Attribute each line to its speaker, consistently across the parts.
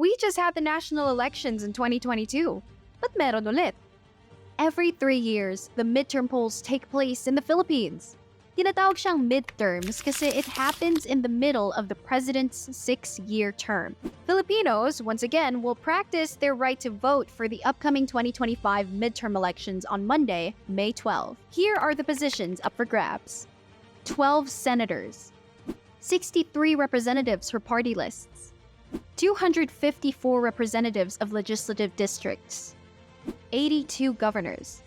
Speaker 1: We just had the national elections in 2022. But meron ulit. Every 3 years, the midterm polls take place in the Philippines. Tinatawag siyang midterms kasi it happens in the middle of the president's 6-year term. Filipinos, once again, will practice their right to vote for the upcoming 2025 midterm elections on Monday, May 12. Here are the positions up for grabs. 12 senators, 63 representatives for party lists, 254 representatives of legislative districts, 82 governors,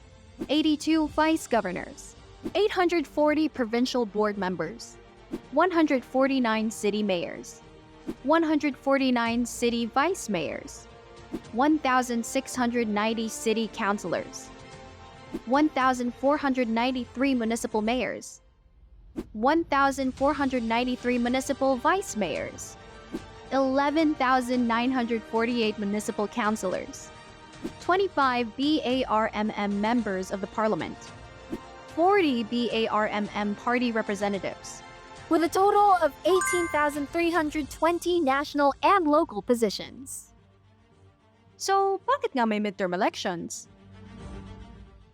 Speaker 1: 82 vice governors, 840 provincial board members, 149 city mayors, 149 city vice mayors, 1,690 city councilors, 1,493 municipal mayors, 1,493 municipal vice mayors, 11,948 municipal councilors, 25 BARMM members of the parliament, 40 BARMM party representatives, with a total of 18,320 national and local positions. So, bakit nga may midterm elections?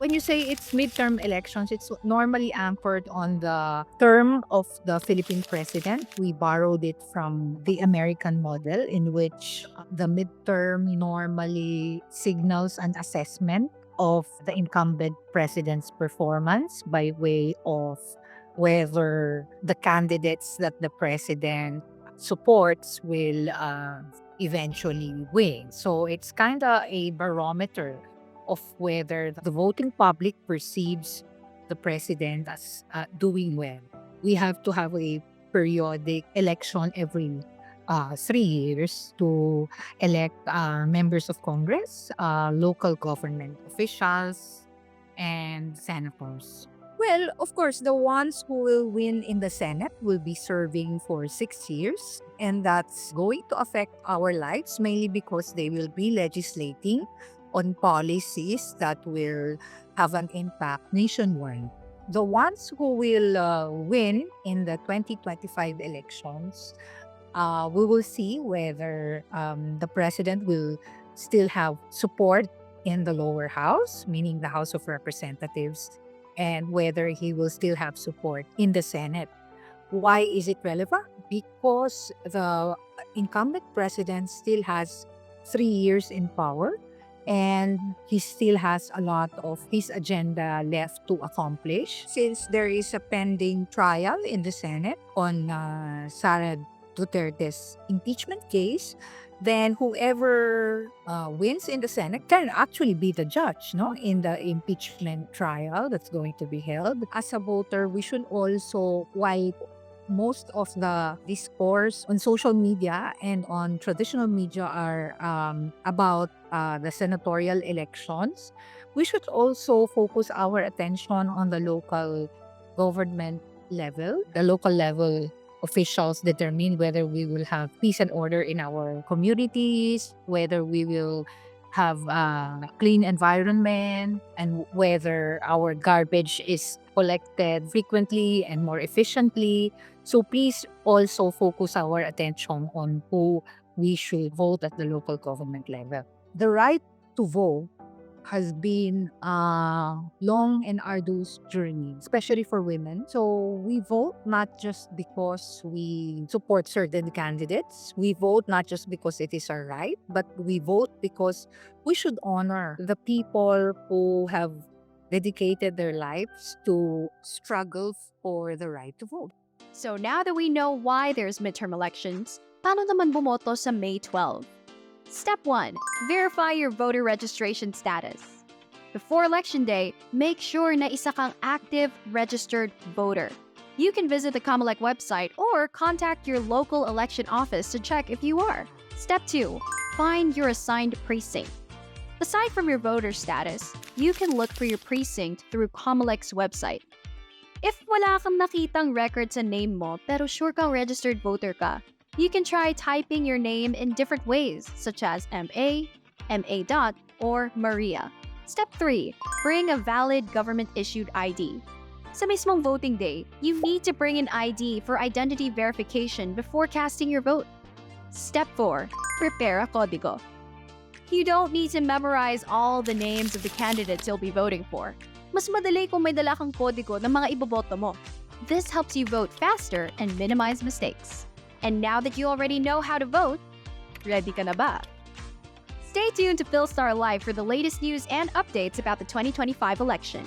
Speaker 2: When you say it's midterm elections, it's normally anchored on the term of the Philippine president. We borrowed it from the American model, in which the midterm normally signals an assessment of the incumbent president's performance by way of whether the candidates that the president supports will eventually win. So it's kind of a barometer of whether the voting public perceives the president as doing well. We have to have a periodic election every 3 years to elect members of Congress, local government officials, and senators. Well, of course, the ones who will win in the Senate will be serving for 6 years, and that's going to affect our lives mainly because they will be legislating on policies that will have an impact nationwide. The ones who will win in the 2025 elections, we will see whether the president will still have support in the lower house, meaning the House of Representatives, and whether he will still have support in the Senate. Why is it relevant? Because the incumbent president still has 3 years in power, and he still has a lot of his agenda left to accomplish. Since there is a pending trial in the Senate on Sara Duterte's impeachment case, then whoever wins in the Senate can actually be the judge, no, in the impeachment trial that's going to be held. As a voter, we should also, while most of the discourse on social media and on traditional media are about the senatorial elections, we should also focus our attention on the local government level. The local level officials determine whether we will have peace and order in our communities, whether we will have a clean environment, and whether our garbage is collected frequently and more efficiently. So please also focus our attention on who we should vote at the local government level. The right to vote has been a long and arduous journey, especially for women. So we vote not just because we support certain candidates. We vote not just because it is our right, but we vote because we should honor the people who have dedicated their lives to struggle for the right to vote.
Speaker 1: So now that we know why there's midterm elections, paano naman bumoto sa May 12? Step 1. Verify your voter registration status. Before Election Day, make sure na isa kang active registered voter. You can visit the COMELEC website or contact your local election office to check if you are. Step 2. Find your assigned precinct. Aside from your voter status, you can look for your precinct through COMELEC's website. If wala kang nakitang record sa name mo pero sure kang registered voter ka, you can try typing your name in different ways, such as MA, MA. or Maria. Step 3. Bring a valid government-issued ID. Sa mismong voting day, you need to bring an ID for identity verification before casting your vote. Step 4. Prepare a kodigo. You don't need to memorize all the names of the candidates you'll be voting for. Mas madali kung may dala kang kodigo ng mga iboboto mo. This helps you vote faster and minimize mistakes. And now that you already know how to vote, ready ka na ba? Stay tuned to PhilSTAR Live for the latest news and updates about the 2025 election.